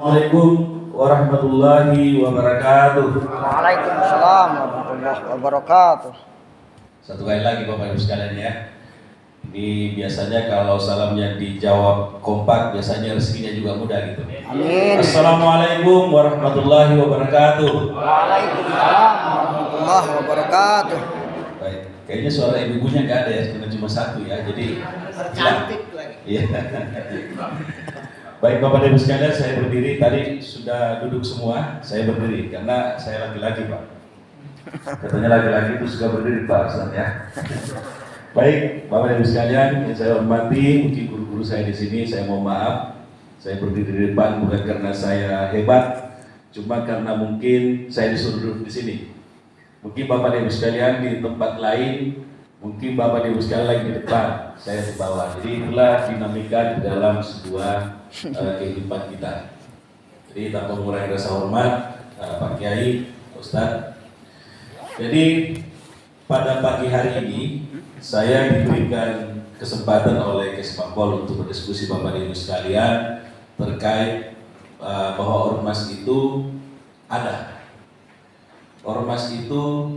Assalamualaikum warahmatullahi wabarakatuh. Waalaikumsalam warahmatullahi wabarakatuh. Satu kali lagi Bapak Ibu sekalian ya. Ini biasanya kalau salamnya dijawab kompak, biasanya rezekinya juga mudah gitu. Amin. Assalamualaikum warahmatullahi wabarakatuh. Waalaikumsalam warahmatullahi wabarakatuh. Baik, kayaknya suara ibu-ibunya nggak ada ya, cuma satu ya. Jadi Cantik lagi. iya. Baik Bapak Ibu sekalian, saya berdiri, tadi sudah duduk semua, saya berdiri karena saya laki-laki Pak. Katanya laki-laki itu suka berdiri Pak Ustaz ya. Baik Bapak Ibu sekalian, yang saya hormati, mungkin guru-guru saya di sini, saya mohon maaf, saya berdiri di depan bukan karena saya hebat, cuma karena mungkin saya disuruh duduk di sini. Mungkin Bapak Ibu sekalian di tempat lain, mungkin Bapak Ibu sekalian lagi di depan, saya di bawah. Jadi itulah dinamika di dalam sebuah kehidupan kita. Jadi tanpa mengurangi rasa hormat Pak Kiai, Ustadz. Jadi pada pagi hari ini saya diberikan kesempatan oleh Kesbangpol untuk berdiskusi Bapak Ibu sekalian terkait bahwa ormas itu ada. Ormas itu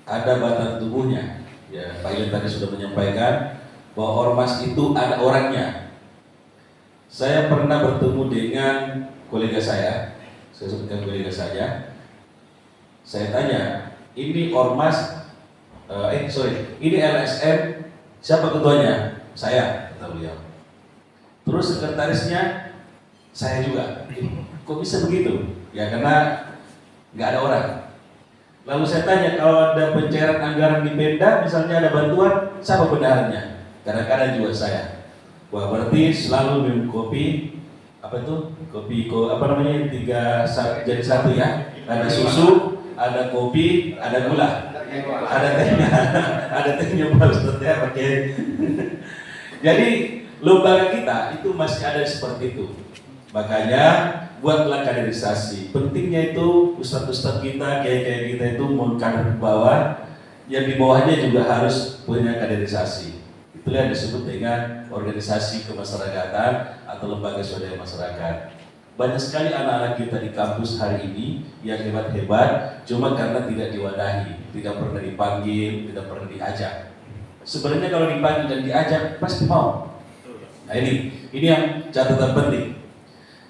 ada batang tubuhnya. Ya, Pak Ilin tadi sudah menyampaikan bahwa ormas itu ada orangnya. Saya pernah bertemu dengan kolega saya sebutkan kolega saya. Saya tanya, ini ormas, ini LSM, siapa ketuanya? Saya, kata beliau. Terus sekretarisnya, saya juga. Kok bisa begitu? Ya karena nggak ada orang. Lalu saya tanya, kalau ada pencairan anggaran di Pemda, misalnya ada bantuan, siapa bendaharanya? Kadang-kadang juga saya. Wah, berarti selalu minum kopi, apa itu? Apa namanya, jadi satu ya. Ada susu, ada kopi, ada gula, ada tehnya, ada tehnya Pak Ustadz ya, pakai. Jadi lembaga kita itu masih ada seperti itu. Makanya buatlah kaderisasi. Pentingnya itu ustadz-ustadz kita, kiai-kiai kita itu mau kader ke bawah, yang di bawahnya juga harus punya kaderisasi. Itulah yang disebut dengan organisasi kemasyarakatan atau lembaga swadaya masyarakat. Banyak sekali anak-anak kita di kampus hari ini yang hebat-hebat, cuma karena tidak diwadahi, tidak pernah dipanggil, tidak pernah diajak. Sebenarnya kalau dipanggil dan diajak pasti mau. Nah ini yang catatan penting.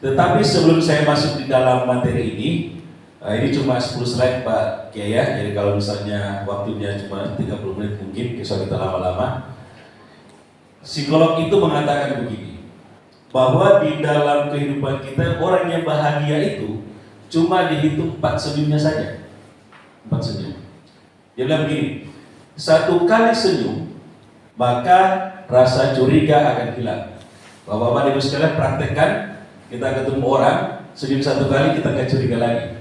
Tetapi sebelum saya masuk di dalam materi ini cuma 10 slide Pak Kiai ya. Jadi kalau misalnya waktunya cuma 30 menit mungkin, bisa kita lama-lama. Psikolog itu mengatakan begini, bahwa di dalam kehidupan kita orang yang bahagia itu cuma dihitung 4 senyumnya saja. 4 senyum. Dia bilang begini, 1 kali senyum maka rasa curiga akan hilang. Bapak-bapak Ibu sekalian praktekkan, kita ketemu orang senyum 1 kali kita nggak curiga lagi.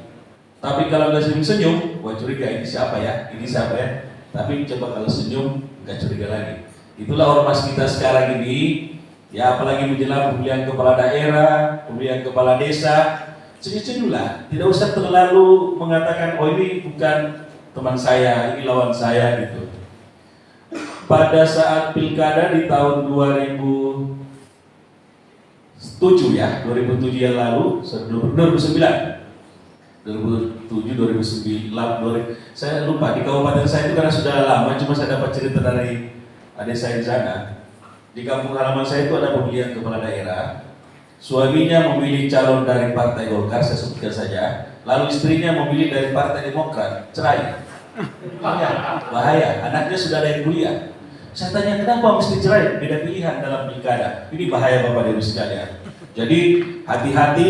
Tapi kalau nggak senyum, wah curiga ini siapa ya? Ini siapa ya? Tapi coba kalau senyum nggak curiga lagi. Itulah ormas kita sekarang ini. Ya apalagi menjelang pemilihan kepala daerah, pemilihan kepala desa, senyum-senyumlah. Tidak usah terlalu mengatakan, oh ini bukan teman saya, ini lawan saya gitu. Pada saat pilkada di tahun 2007 ya, 2007 yang lalu, 2009, 2009, saya lupa di kabupaten saya itu karena sudah lama, cuma saya dapat cerita dari adik saya di sana. Di kampung halaman saya itu ada pemilihan kepala daerah. Suaminya memilih calon dari Partai Golkar, saya sebutkan saja. Lalu istrinya memilih dari Partai Demokrat, cerai. Bahaya, anaknya sudah ada yang kuliah. Saya tanya, kenapa mesti cerai? Beda pilihan dalam pilkada. Ini bahaya Bapak Ibu sekalian. Jadi hati-hati,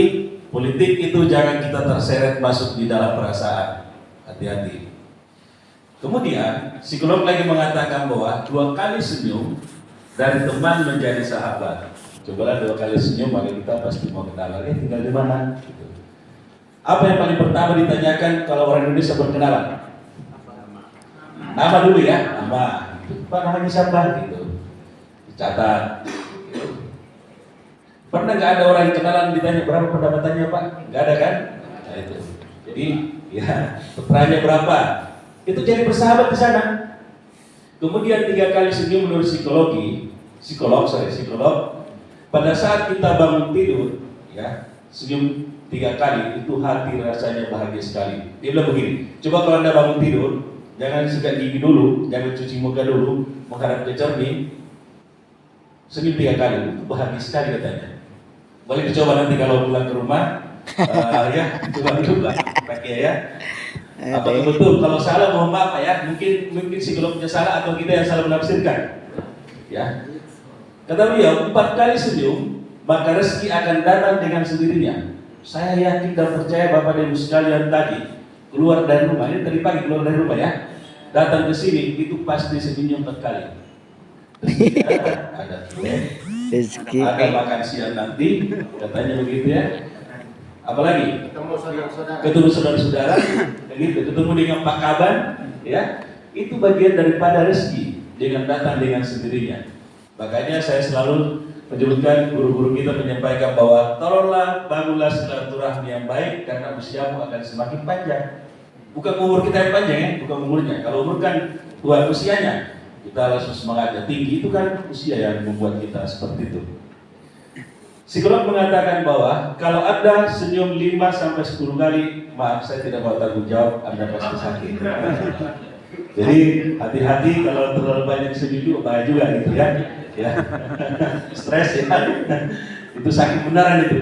politik itu jangan kita terseret masuk di dalam perasaan. Hati-hati. Kemudian psikolog lagi mengatakan bahwa 2 kali senyum dari teman menjadi sahabat. Cobalah 2 kali senyum, maka kita pasti mau kenalan. Tinggal di mana? Gitu. Apa yang paling pertama ditanyakan kalau orang Indonesia berkenalan? Nama dulu ya, nama. Pak namanya siapa? Gitu. Dicatat. Gitu. Pernah nggak ada orang yang kenalan ditanya berapa pendapatannya Pak? Nggak ada kan? Nah itu. Jadi ya perannya berapa? Itu jadi bersahabat di sana. Kemudian 3 kali senyum menurut psikolog, pada saat kita bangun tidur, ya, senyum 3 kali, itu hati rasanya bahagia sekali. Dia bilang begini, coba kalau Anda bangun tidur, jangan sikat gigi dulu, jangan cuci muka dulu, menghadap ke cermin, senyum 3 kali, itu bahagia sekali katanya. Boleh dicoba nanti kalau pulang ke rumah, ya, coba dulu lah, pakai ya. Apakah betul? Kalau salah mohon maaf ya, mungkin psikolognya salah atau kita yang salah menafsirkan. Ya. Kata beliau, 4 kali senyum, maka rezeki akan datang dengan sendirinya. Saya yakin dan percaya Bapak dan Ibu sekalian tadi keluar dari rumah, ini tadi pagi keluar dari rumah ya, datang ke sini itu pasti senyum 4 kali. Ada Rezeki. ada makan siang nanti, katanya begitu ya. Apalagi ketemu saudara-saudara, begitu, ketemu dengan Pak Kaban, ya, itu bagian daripada rezeki dengan datang dengan sendirinya. Makanya saya selalu menyebutkan guru-guru kita menyampaikan bahwa tolonglah bangunlah silaturahmi yang baik karena usiamu akan semakin panjang. Bukan umur kita yang panjang ya, bukan umurnya. Kalau umur kan Tuhan usianya, kita langsung semangatnya tinggi, itu kan usia yang membuat kita seperti itu. Psikolog mengatakan bahwa kalau Anda senyum 5-10 kali, maaf saya tidak mau tanggung jawab, Anda pasti sakit. Jadi hati-hati kalau terlalu banyak senyum juga bahaya juga gitu ya. Ya. Stres ya. Itu sakit benaran itu.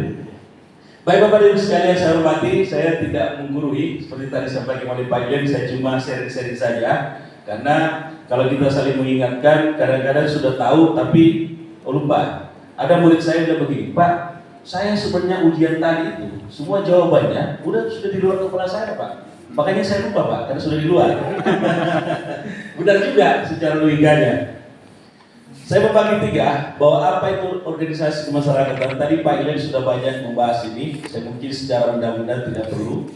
Baik Bapak dan Ibu sekalian saya hormati, saya tidak menggurui seperti tadi sampaikan oleh Pak Yen, saya cuma sharing-sharing saja. Karena kalau kita saling mengingatkan, kadang-kadang sudah tahu tapi lupa. Ada murid saya bilang begini, Pak, saya sebenarnya ujian tadi itu semua jawabannya sudah di luar kepala saya, Pak. Makanya saya lupa, Pak, karena sudah di luar. Benar juga secara logikanya. Saya membagi 3 bahwa apa itu organisasi kemasyarakatan. Tadi Pak Ilen sudah banyak membahas ini. Saya mungkin secara undang-undang tidak perlu.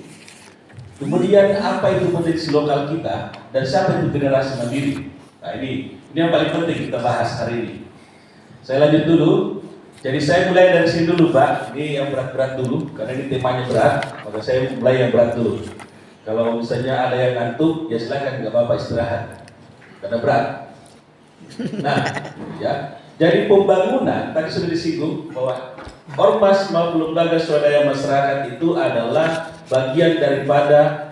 Kemudian apa itu potensi lokal kita dan siapa itu generasi mandiri. Nah ini yang paling penting kita bahas hari ini. Saya lanjut dulu. Jadi saya mulai dari sini dulu Pak. Ini yang berat-berat dulu karena ini temanya berat. Maka saya mulai yang berat dulu. Kalau misalnya ada yang ngantuk, ya silakan nggak apa-apa istirahat. Karena berat. Nah, ya. Jadi pembangunan tadi sudah disinggung bahwa ormas maupun lembaga swadaya masyarakat itu adalah bagian daripada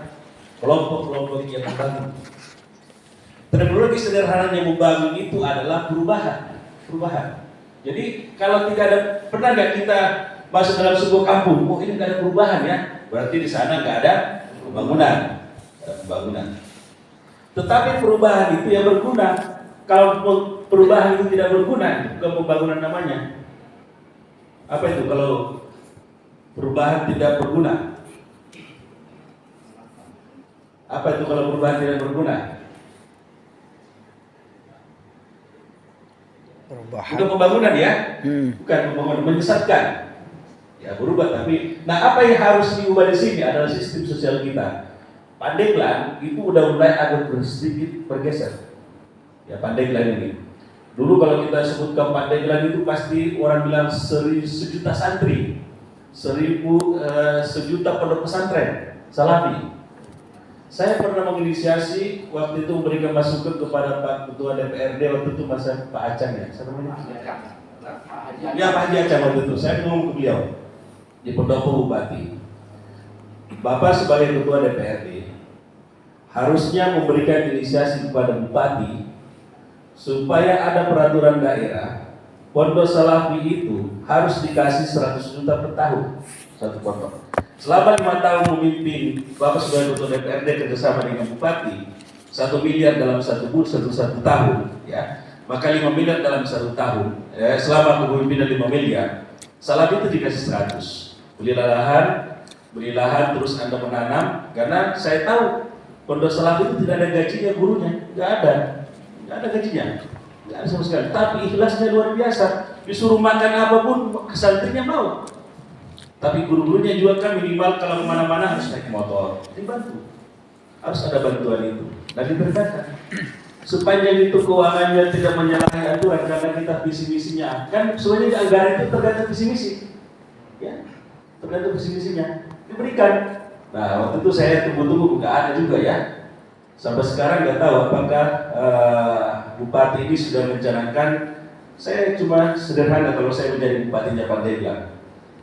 kelompok-kelompok yang membangun. Terminologi sederhananya membangun itu adalah perubahan. Jadi kalau tidak ada, pernah nggak kita masuk dalam sebuah kampung, oh ini nggak ada perubahan ya, berarti di sana nggak ada pembangunan. Tetapi perubahan itu yang berguna. Kalau perubahan itu tidak berguna, itu bukan pembangunan namanya. Apa itu kalau perubahan tidak berguna? Apa itu kalau perubahan tidak berguna? Perubahan. Bukan pembangunan ya, bukan pembangunan, menyesatkan. Ya berubah tapi, nah apa yang harus diubah di sini adalah sistem sosial kita. Pandeglang itu udah mulai agak sedikit bergeser. Ya Pandeglang ini. Dulu kalau kita sebutkan Pandeglang itu pasti orang bilang sejuta santri, sejuta pondok pesantren, salafi. Saya pernah menginisiasi waktu itu memberikan masukan kepada Pak Ketua DPRD waktu itu masa Pak Acang ya, siapa namanya? Ya Pak Haji Acang waktu itu. Saya ngomong ke beliau di Pendopo Bupati, Bapak sebagai Ketua DPRD harusnya memberikan inisiasi kepada Bupati supaya ada peraturan daerah pondok salafi itu harus dikasih 100 juta per tahun satu pondok. Selama 5 tahun memimpin Bapak sebagai Ketua DPRD kerjasama dengan Bupati 1 miliar dalam satu tahun, ya maka 5 miliar dalam 1 tahun. Selama kepemimpinan 5 miliar, salafi itu dikasih 100. Beli lahan terus Anda menanam, karena saya tahu pondok salafi itu tidak ada gajinya gurunya, nggak ada gajinya, nggak ada sama sekali. Tapi ikhlasnya luar biasa, disuruh makan apapun santrinya mau. Tapi guru-gurunya juga kan minimal kalau kemana-mana harus naik motor, dibantu. Harus ada bantuan itu dan diberdakan. Sepanjang itu keuangannya tidak menyalahi aturan karena kita visi-misinya, kan sebenarnya anggaran itu tergantung visi-misi, ya tergantung visi-misinya diberikan. Nah waktu itu saya tunggu-tunggu nggak ada juga ya. Sampai sekarang nggak tahu apakah Bupati ini sudah mencanangkan. Saya cuma sederhana kalau saya menjadi Bupatinya Pandeglang.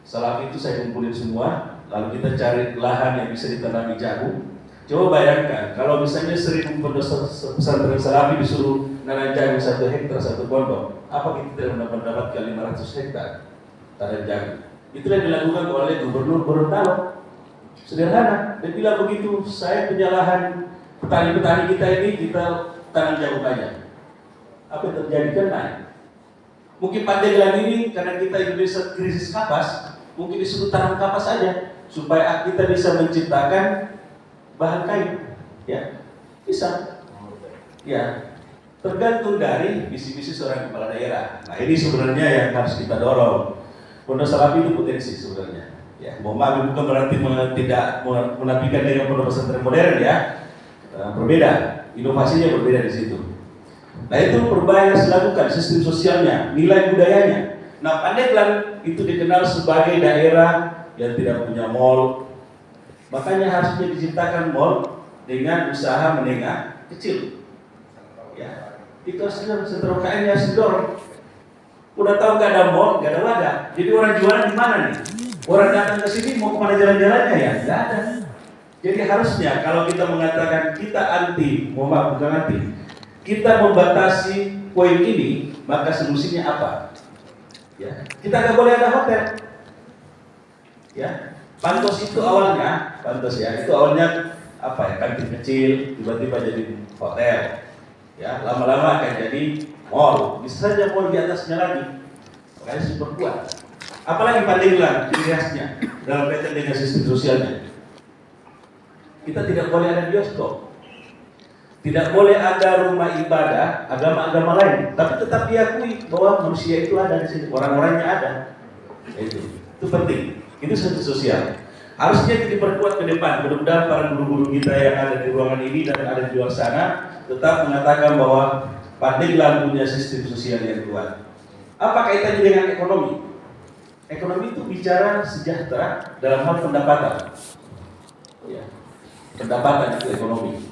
Salafi itu saya kumpulin semua, lalu kita cari lahan yang bisa ditanami jagung. Coba bayangkan, kalau misalnya 1000 pesantren Salafi disuruh nanam jagung 1 hektar 1 pondok, apa kita tidak mendapatkan 500 hektar tanam jagung? Itu yang dilakukan oleh Gubernur Gorontalo. Sederhana, dia bilang begitu, saya punya lahan, petani-petani kita ini kita tanam jagung aja. Apa yang terjadi? Kan naik. Mungkin Pandeglang ini karena kita Indonesia krisis kapas, mungkin disuruh tanam kapas saja supaya kita bisa menciptakan bahan kayu, ya bisa, ya tergantung dari visi-visi seorang kepala daerah. Nah ini sebenarnya yang harus kita dorong. Pondok Salafi itu potensi sebenarnya. Ya, mohon maaf bukan berarti tidak menafikan dengan pondok pesantren modern ya, berbeda, inovasinya berbeda di situ. Nah itu perubahan yang harus dilakukan, sistem sosialnya, nilai budayanya. Nah Pandeglang itu dikenal sebagai daerah yang tidak punya mall, makanya harusnya diciptakan mall dengan usaha menengah kecil. Ya, itu harus didorong, sentra UKM harus didorong. Udah tahu gak ada mall, gak ada wadah. Jadi orang jualan di mana nih? Orang datang ke sini mau kemana jalan-jalannya ya? Gak ada. Jadi harusnya kalau kita mengatakan kita anti, mohon maaf bukan anti, kita membatasi poin ini, maka solusinya apa? Ya, kita nggak boleh ada hotel. Ya, Bantos itu awalnya, Bantos ya, itu awalnya apa ya? Kantin kecil, tiba-tiba jadi hotel. Ya, lama-lama akan jadi mall. Bisa saja mall di atasnya lagi. Makanya super kuat. Apalagi Pandeglang ciri khasnya dalam kaitan dengan sistem sosialnya. Kita tidak boleh ada bioskop. Tidak boleh ada rumah ibadah agama-agama lain, tapi tetap diakui bahwa manusia itu ada di sini, orang-orangnya ada. Itu penting. Itu sistem sosial. Harusnya diperkuat ke depan. Mudah-mudahan para guru-guru kita yang ada di ruangan ini dan ada di luar sana tetap mengatakan bahwa Pandeglang punya sistem sosial yang kuat. Apa kaitannya dengan ekonomi? Ekonomi itu bicara sejahtera dalam hal pendapatan. Ya, pendapatan itu ekonomi.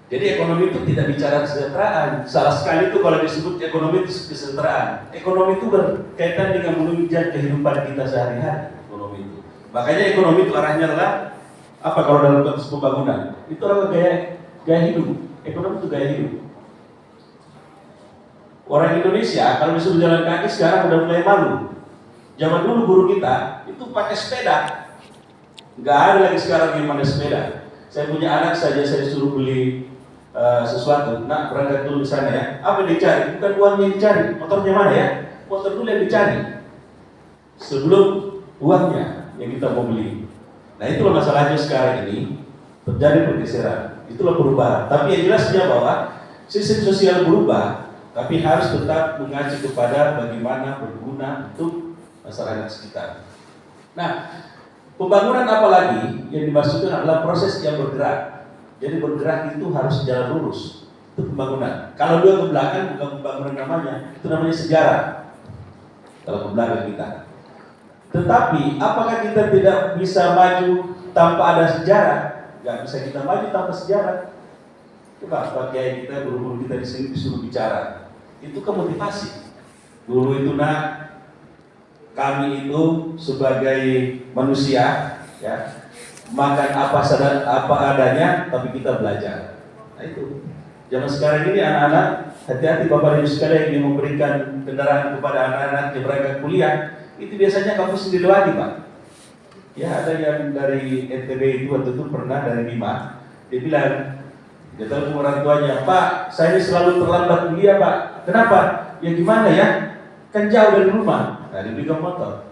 Jadi ekonomi itu tidak bicara kesejahteraan. Salah sekali itu kalau disebut ekonomi itu kesejahteraan. Ekonomi itu berkaitan dengan menunjang kehidupan kita sehari-hari. Ekonomi itu. Makanya ekonomi itu arahnya adalah apa kalau dalam konteks pembangunan? Itu adalah gaya hidup. Ekonomi itu gaya hidup. Orang Indonesia kalau disuruh jalan kaki sekarang udah mulai malu. Zaman dulu guru kita itu pakai sepeda. Nggak ada lagi sekarang yang pakai sepeda. Saya punya anak saja saya suruh beli sesuatu, nak berangkat dulu di sana ya. Apa yang dicari? Bukan uangnya yang dicari, motornya mana ya? Motor dulu yang dicari sebelum uangnya yang kita mau beli. Nah itulah masalahnya sekarang ini terjadi pergeseran. Itulah perubahan. Tapi yang jelasnya bahwa sistem sosial berubah, tapi harus tetap mengacu kepada bagaimana berguna untuk masyarakat sekitar. Nah, pembangunan apalagi yang dimaksudkan adalah proses yang bergerak. Jadi bergerak itu harus jalan lurus. Itu pembangunan. Kalau dia ke belakang bukan pembangunan namanya, itu namanya sejarah. Kalau ke belakang kita. Tetapi apakah kita tidak bisa maju tanpa ada sejarah? Gak bisa kita maju tanpa sejarah. Coba Pak Kiai kita, guru-guru kita di sini disuruh bicara. Itu kan motivasi. Dulu itu kami itu sebagai manusia ya makan apa adanya, tapi kita belajar. Nah itu zaman sekarang ini anak-anak hati-hati Bapak Ibu sekalian yang memberikan kendaraan kepada anak-anak yang berangkat kuliah itu biasanya kampus dilewati Pak. Ya ada yang dari NTB itu waktu itu pernah dari Bima, dia bilang dia telepon orang tuanya, Pak saya ini selalu terlambat kuliah Pak. Kenapa? Ya gimana ya? Kan jauh dari rumah. Nah, diberikan motor.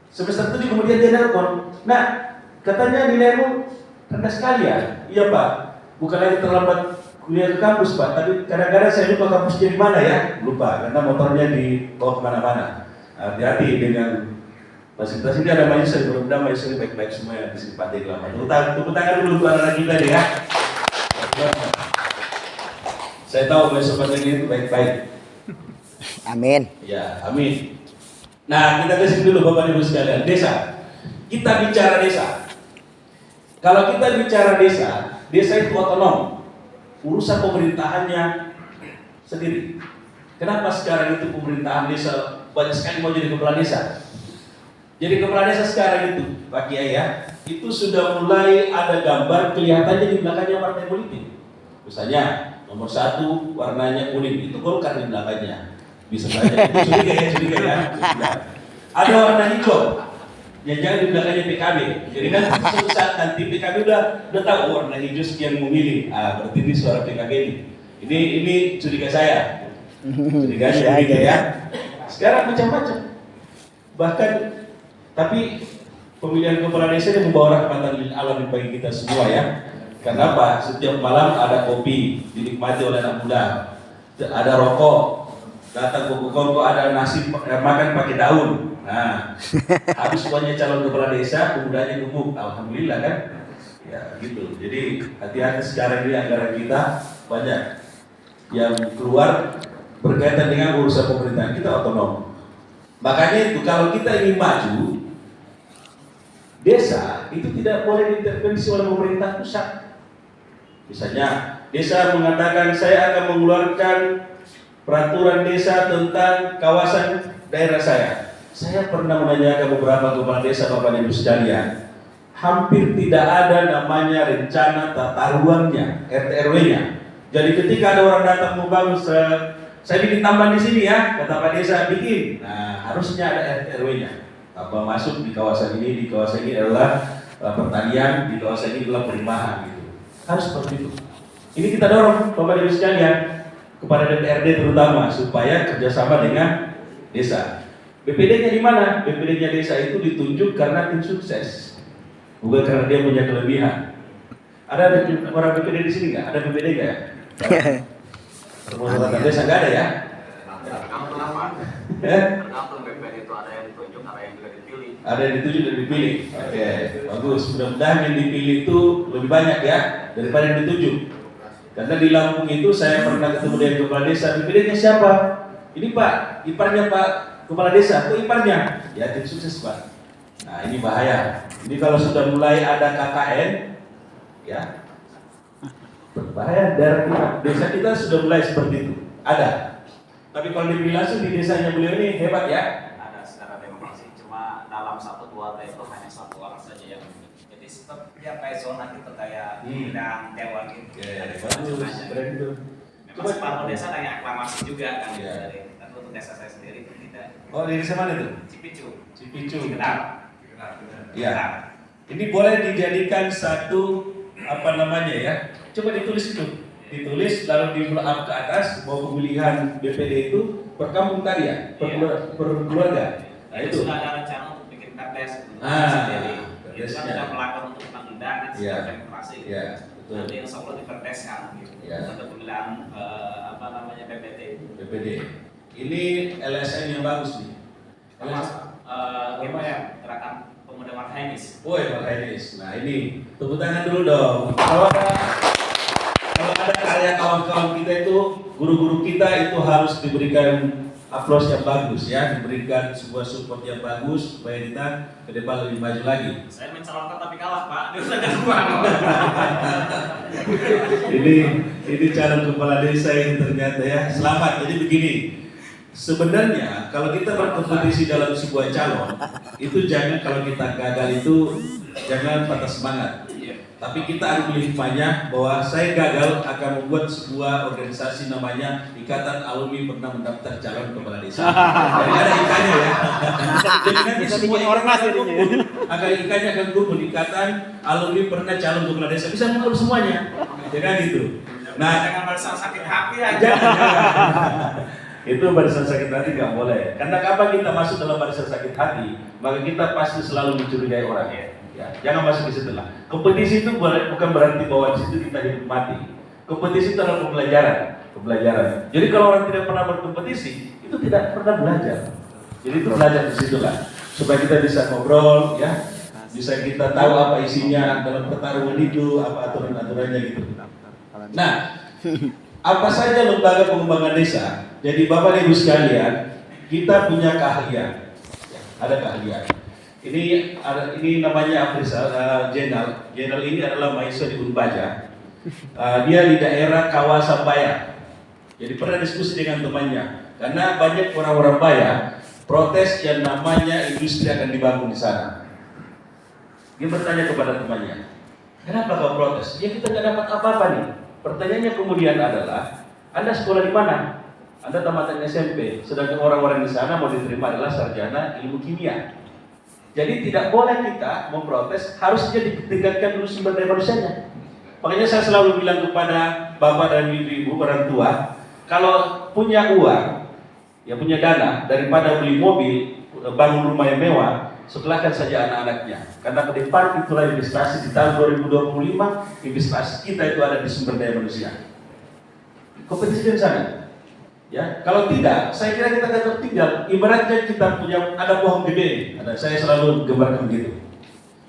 Semester 7 kemudian dia nelpon. Nah, katanya nilaimu rendah sekali ya? Iya Pak. Bukan lagi terlambat kuliah ke kampus Pak, tapi kadang-kadang saya lupa kampusnya di mana ya? Lupa, karena motornya dibawa kemana-mana. Hati-hati dengan fasilitas ini ada majelis, mudah-mudahan majelis ini baik-baik semua yang di sini Pandeglang. Tepuk tangan dulu untuk anak-anak kita deh ya. Saya tahu besok Pandeglang itu baik-baik. Amin. Ya, amin. Nah, kita kasih dulu Bapak Ibu sekalian, desa. Kita bicara desa. Kalau kita bicara desa, desa itu otonom. Urusan pemerintahannya sendiri. Kenapa sekarang itu pemerintahan desa banyak sekali mau jadi kepala desa. Jadi kepala desa sekarang itu, Pak Kiai ya, itu sudah mulai ada gambar kelihatannya di belakangnya partai politik. Misalnya nomor 1 warnanya kuning, itu Golkar di belakangnya. Bisa saja, itu curiga ya. Ada warna hijau, yang jangan di belakangnya PKB. Jadi kan suatu saat nanti PKB udah tahu warna hijau sekian memilih. Berarti ini suara PKB ini. Ini curiga saya. Curiganya gitu ya. Sekarang macam-macam. Bahkan tapi pemilihan kepala desa ini membawa rahmatan lil alamin bagi kita semua ya. Kenapa? Setiap malam ada kopi dinikmati oleh anak muda, ada rokok, datang ke kongko ada nasi makan pakai daun. Nah, habis semuanya calon kepala desa, pemudanya gemuk, alhamdulillah kan? Ya gitu. Jadi hati-hati sekarang ini anggaran kita banyak yang keluar berkaitan dengan urusan pemerintahan, kita otonom. Makanya itu kalau kita ingin maju, desa itu tidak boleh diintervensi oleh pemerintah pusat. Misalnya, desa mengatakan saya akan mengeluarkan peraturan desa tentang kawasan daerah saya. Saya pernah menanyakan beberapa kepala desa Bapak Ibu sekalian, hampir tidak ada namanya rencana tata ruangnya, RT RW-nya. Jadi ketika ada orang datang mau bangun, saya bikin tambahan di sini ya, kata Pak Desa bikin. Nah, harusnya ada RT RW-nya. Apa masuk di kawasan ini adalah pertanian, di kawasan ini adalah perumahan gitu. Harus seperti itu. Ini kita dorong Bapak Ibu sekalian kepada DPRD terutama supaya kerjasama dengan desa. BPD-nya di mana? BPD-nya desa itu ditunjuk karena tim sukses, bukan karena dia punya kelebihan. Ada orang BPD di sini nggak? Ada BPD nggak ya? Permukaan desa nggak ada ya? Tergantung BPD itu ada yang ditunjuk, ada yang juga dipilih. Ada yang ditunjuk dan dipilih. Oke, bagus. Mudah-mudahan yang dipilih itu lebih banyak ya daripada yang ditunjuk. Karena di Lampung itu saya pernah ketemu dengan kepala desa. BPD-nya siapa? Ini Pak, iparnya Pak Kepala Desa. Kok iparnya? Ya tim sukses Pak. Nah ini bahaya. Ini kalau sudah mulai ada KKN, ya berbahaya. Dari desa kita sudah mulai seperti itu. Ada. Tapi kalau dipilih langsung di desanya beliau ini hebat ya. Ada secara demokrasi, cuma dalam 1-2 itu hanya 1 orang saja yang jadi setiap kayak zona gitu kayak bidang dewan gitu. Ya, bagus, keren itu. Memang separuh desa ada yang aklamasi juga kan. Ya. Tapi untuk desa saya sendiri itu tidak. Oh di desa mana itu? Cipicu. Cipicu. Kenal. Ya. Ini boleh dijadikan satu apa namanya ya? Coba ditulis itu. Ditulis lalu di up ke atas bahwa pemilihan BPD itu per kampung karya, per keluarga. Nah itu sudah ada rencana untuk bikin perdes sendiri. Itu kan sudah melakukan untuk pengundangan secara demokrasi. Iya, betul. Nanti insya Allah diperdeskan gitu. Untuk pemilihan apa namanya BPD. Ini LSM yang bagus nih. Gimana ya? Gerakan Pemuda Marhainis. Woi Marhainis. Nah ini tepuk tangan dulu dong. Kalau ada karya kawan-kawan kita itu, guru-guru kita itu harus diberikan aplaus yang bagus ya, diberikan sebuah support yang bagus supaya kita ke depan lebih maju lagi. Saya mencalonkan tapi kalah Pak, dia sudah kedua. ini calon kepala desa ini ternyata ya. Selamat. Jadi begini, sebenarnya kalau kita berkompetisi dalam sebuah calon, itu jangan kalau kita gagal itu jangan patah semangat. Tapi kita harus hikmahnya bahwa saya gagal akan membuat sebuah organisasi namanya Ikatan Alumni Pernah Mendaftar Calon Kepala Desa. Jadi ada ikannya ya. Jadi nanti semua ikatan akan kumpul. Ikannya akan kumpul. Ikatan Alumni Pernah Calon Kepala Desa bisa mengumpul semuanya. Ya kan gitu. Nah, jangan barisan sakit hati aja. Jangan. Itu barisan sakit hati nggak boleh. Karena kapan kita masuk dalam barisan sakit hati, maka kita pasti selalu mencurigai orang ya. Ya, jangan masuk di situ lah. Kompetisi itu bukan berarti bahwa di situ kita hidup mati. Kompetisi itu adalah pembelajaran. Jadi kalau orang tidak pernah berkompetisi, itu tidak pernah belajar. Jadi itu belajar di situ lah. Supaya kita bisa ngobrol, ya, bisa kita tahu apa isinya dalam pertarungan itu, apa aturan-aturannya gitu. Nah, apa saja lembaga pengembangan desa? Jadi Bapak Ibu sekalian, kita punya keahlian. Ada keahlian. Ini namanya Afrizal Jenal. Jenal ini adalah mahasiswa di Unbaja. Dia di daerah kawasan Baya. Jadi pernah diskusi dengan temannya. Karena banyak orang-orang Baya protes yang namanya industri akan dibangun di sana. Dia bertanya kepada temannya, kenapa kau protes? Ya kita nggak dapat apa-apa nih. Pertanyaannya kemudian adalah, Anda sekolah di mana? Anda tamatan SMP, sedangkan orang-orang di sana mau diterima adalah sarjana ilmu kimia. Jadi tidak boleh kita memprotes, harusnya ditingkatkan dulu sumber daya manusianya. Makanya saya selalu bilang kepada bapak dan ibu-ibu orang tua, kalau punya uang, ya punya dana, daripada beli mobil, bangun rumah yang mewah, setelahkan saja anak-anaknya. Karena ke depan itulah investasi di tahun 2025, investasi kita itu ada di sumber daya manusia. Kompetisi di sana. Ya, kalau tidak, saya kira kita akan tertinggal. Ibaratnya kita punya ada pohon gede, saya selalu gambarkan begitu.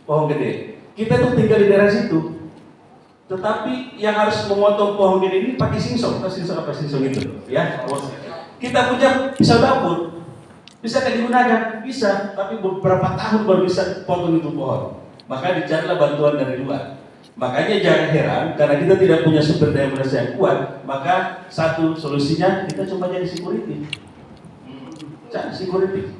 Pohon gede. Kita tuh tinggal di daerah situ. Tetapi yang harus memotong pohon gede ini pakai singsong, itu, ya. Kita punya pisau dapur, bisa digunakan, bisa, tapi beberapa tahun baru bisa potong itu pohon. Maka dicarilah bantuan dari luar. Makanya jangan heran, karena kita tidak punya sumber daya manusia yang kuat, maka satu solusinya kita coba jadi security. Cari security.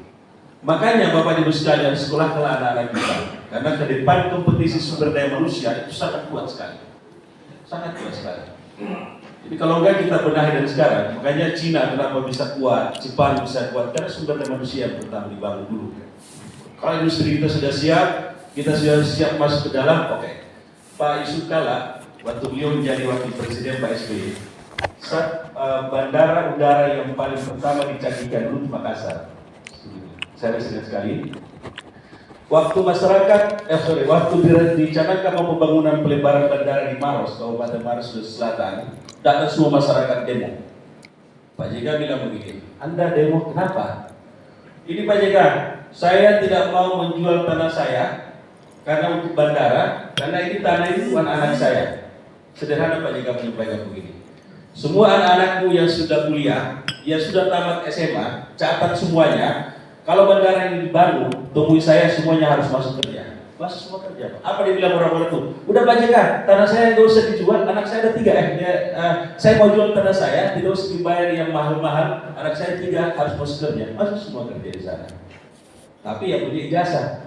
Makanya Bapak Ibu sekalian, sekolahkanlah anak-anak kita, karena ke depan kompetisi sumber daya manusia itu sangat kuat sekali. Sangat kuat sekali. Jadi kalau enggak kita benahi dari sekarang, makanya Cina kenapa bisa kuat, Jepang bisa kuat, karena sumber daya manusia yang pertama dibangun dulu. Kalau industri kita sudah siap, kita sudah siap masuk ke dalam, oke. Pak Yusuf Kala, waktu beliau menjadi wakil presiden Pak SBY, bandara udara yang paling pertama dicanggihkan dulu di Makassar. Saya masih ingat sekali. Waktu waktu dicanangkan pembangunan pelebaran bandara di Maros, Kabupaten Maros Sulawesi Selatan, datang semua masyarakat demo. Pak JK bilang begini, Anda demo kenapa? Ini Pak JK, saya tidak mau menjual tanah saya karena untuk bandara, karena ini tanah itu anak-anak saya. Sederhana Pak JK menyampaikan begini. Semua anak-anakmu yang sudah kuliah, yang sudah tamat SMA, catat semuanya. Kalau bandara ini dibangun, temui saya semuanya harus masuk kerja. Masuk semua kerja. Apa dia bilang orang-orang itu? Udah Pak JK, tanah saya nggak usah dijual, anak saya ada 3. Saya mau jual tanah saya, tidak usah dibayar yang mahal-mahal. Anak saya 3 harus masuk kerja. Masuk semua kerja di sana. Tapi yang punya ijazah.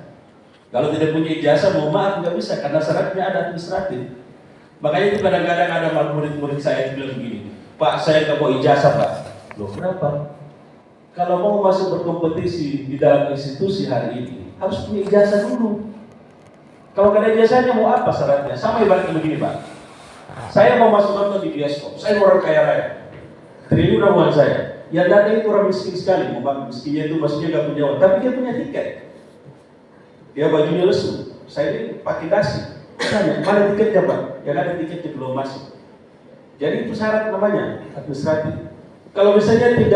Kalau tidak punya ijazah, mau maaf nggak bisa, karena syaratnya ada administratif. Makanya itu kadang-kadang ada murid-murid saya yang bilang begini, Pak saya nggak mau ijazah Pak. Loh kenapa? Kalau mau masuk berkompetisi di dalam institusi hari ini, harus punya ijazah dulu. Kalau kada ijazahnya mau apa syaratnya? Sama ibaratnya begini Pak. Saya mau masuk nonton di bioskop, saya orang kaya raya. Triliunan uang saya. Yang datang itu orang miskin sekali, miskinnya itu maksudnya nggak punya uang, tapi dia punya tiket. Dia bajunya lesu, saya ini pakai dasi. Tanya, mana tiketnya Pak? Yang ada tiketnya belum masuk. Jadi itu syarat namanya, administratif. Kalau misalnya ini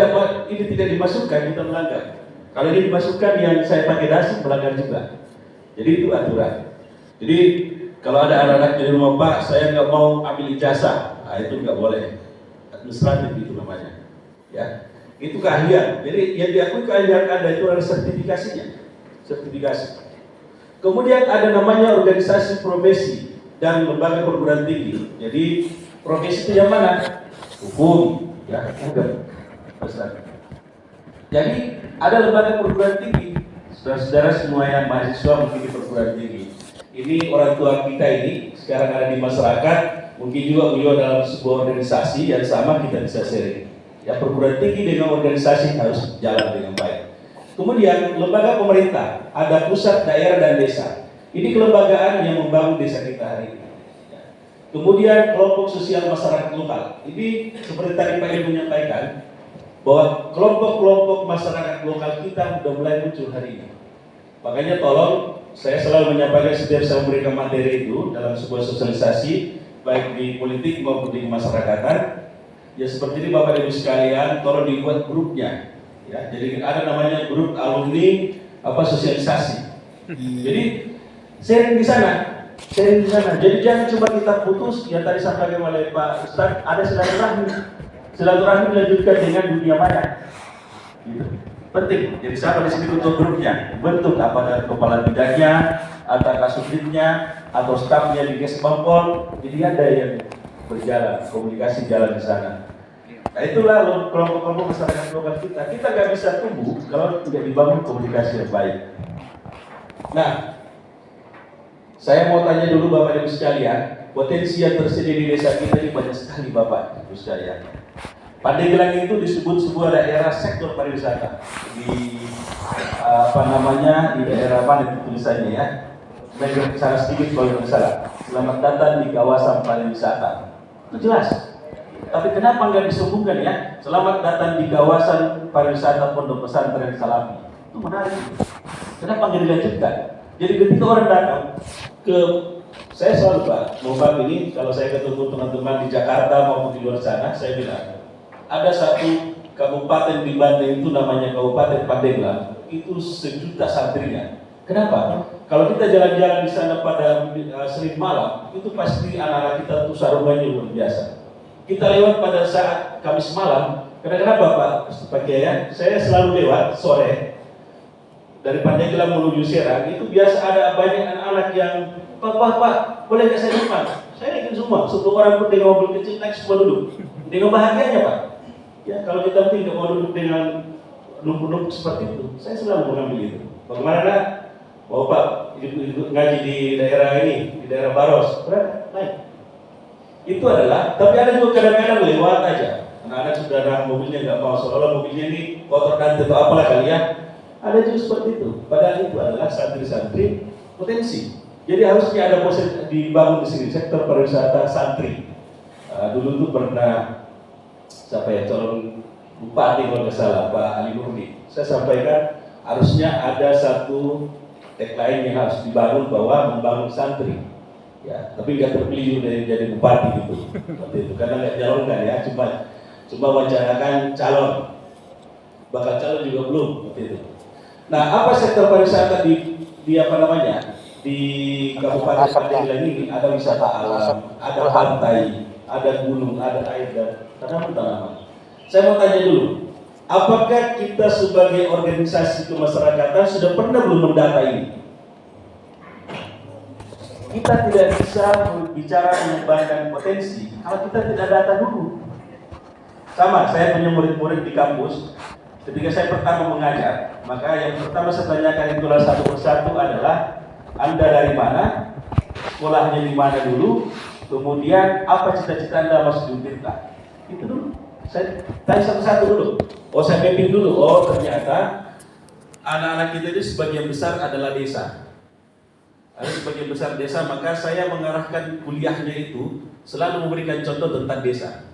tidak dimasukkan, kita melanggar. Kalau ini dimasukkan yang saya pakai dasi, melanggar juga. Jadi itu aturan. Jadi kalau ada anak-anak di rumah Pak, saya nggak mau ambil ijazah, nah itu nggak boleh. Administratif itu namanya. Ya, itu keahlian. Jadi yang diakui keahlian Anda itu adalah sertifikasinya. Sertifikasi. Kemudian ada namanya organisasi profesi dan lembaga perguruan tinggi. Jadi profesi itu yang mana? Hukum, ya, enggak. Jadi ada lembaga perguruan tinggi. Saudara-saudara semua yang mahasiswa mungkin di perguruan tinggi. Ini orang tua kita ini sekarang ada di masyarakat. Mungkin juga beliau dalam sebuah organisasi yang sama kita bisa sharing. Ya perguruan tinggi dengan organisasi harus jalan dengan baik. Kemudian lembaga pemerintah, ada pusat, daerah, dan desa. Ini kelembagaan yang membangun desa kita hari ini. Kemudian kelompok sosial masyarakat lokal. Ini seperti tadi Pak Ibu menyampaikan, bahwa kelompok-kelompok masyarakat lokal kita sudah mulai muncul hari ini. Makanya tolong, saya selalu menyampaikan setiap saya memberikan materi itu dalam sebuah sosialisasi, baik di politik maupun di masyarakatan. Ya seperti ini Bapak Ibu sekalian, tolong dibuat grupnya. Ya, jadi ada namanya grup alumni sosialisasi. Jadi sharing di sana, Jadi jangan cuma kita putus yang tadi sampaikan oleh Pak Ustadz, ada silaturahmi. Silaturahmi dilanjutkan dengan dunia maya. Gitu. Penting. Jadi siapa di sini untuk grupnya? Bentuk apa kepala bidangnya, atau kasubditnya, atau stafnya di Kesbangpol. Jadi ada yang berjalan, komunikasi jalan di sana. Nah itulah kelompok-kelompok masyarakat lokal kita. Kita nggak bisa tumbuh kalau tidak dibangun komunikasi yang baik. Nah, saya mau tanya dulu Bapak Ibu sekalian, potensi yang tersedia di desa kita ini banyak sekali Bapak Ibu sekalian. Pandeglang itu disebut sebuah daerah sektor pariwisata di di daerah mana itu tulisannya ya? Baik, salah sedikit kalau tidak salah. Selamat datang di kawasan pariwisata. Itu jelas. Tapi kenapa nggak disambungkan ya? Selamat datang di kawasan pariwisata Pondok Pesantren Salafi. Itu menarik. Kenapa nggak dilanjutkan? Jadi ketika orang datang ke, saya selalu Pak, mau Pak ini kalau saya ketemu teman-teman di Jakarta maupun di luar sana, saya bilang ada satu kabupaten di Banten itu namanya Kabupaten Pandeglang, itu 1 juta santrinya. Kenapa? Kalau kita jalan-jalan di sana pada Senin malam, itu pasti anak-anak kita tuh sarungannya luar biasa. Kita lewat pada saat Kamis malam, kenapa Pak Pak Kiai? Saya selalu lewat sore dari Pandeglang menuju Serang, itu biasa ada banyak anak-anak yang Pak, boleh nggak saya numpang? Saya yakin semua, 10 orang pun dengan mobil kecil naik semua duduk. Dengan bahagianya Pak. Ya kalau kita tidak mau duduk dengan numpuk-numpuk seperti itu, saya selalu mengambil itu. Bagaimana? Oh Pak, ngaji di daerah ini, di daerah Baros, berapa? Naik. Itu adalah, tapi ada juga kadang-kadang lewat aja. Anak-anak sudah ada mobilnya nggak mau, seolah mobilnya ini kotor dan atau apalah kali ya. Ada juga seperti itu. Padahal itu adalah santri-santri potensi. Jadi harusnya ada proses dibangun di sini sektor pariwisata santri. Dulu tuh pernah siapa ya calon bupati kalau nggak salah Pak Ali Nurdi. Saya sampaikan harusnya ada satu tagline yang harus dibangun bahwa membangun santri. Ya, tapi nggak terpilih dari jadi bupati gitu, seperti itu. Karena nggak calonkan ya, cuma wacanakan calon, bakal calon juga belum, seperti itu. Nah, apa sektor pariwisata di apa namanya di Kabupaten Pandeglang ini? Ada wisata alam, ada pantai, ada gunung, ada air dan tanaman-tanaman. Saya mau tanya dulu, apakah kita sebagai organisasi kemasyarakatan sudah pernah belum mendata ini? Kita tidak bisa bicara mengembangkan potensi kalau kita tidak data dulu. Sama, saya punya murid-murid di kampus. Ketika saya pertama mengajar, maka yang pertama saya tanyakan itulah satu persatu adalah Anda dari mana, sekolahnya di mana dulu, kemudian apa cita-cita Anda masuk di Untirta. Itu dulu. Saya tanya satu-satu dulu. Oh, saya mapping dulu. Oh, ternyata anak-anak kita ini sebagian besar adalah desa. Ada sebagian besar desa, maka saya mengarahkan kuliahnya itu selalu memberikan contoh tentang desa.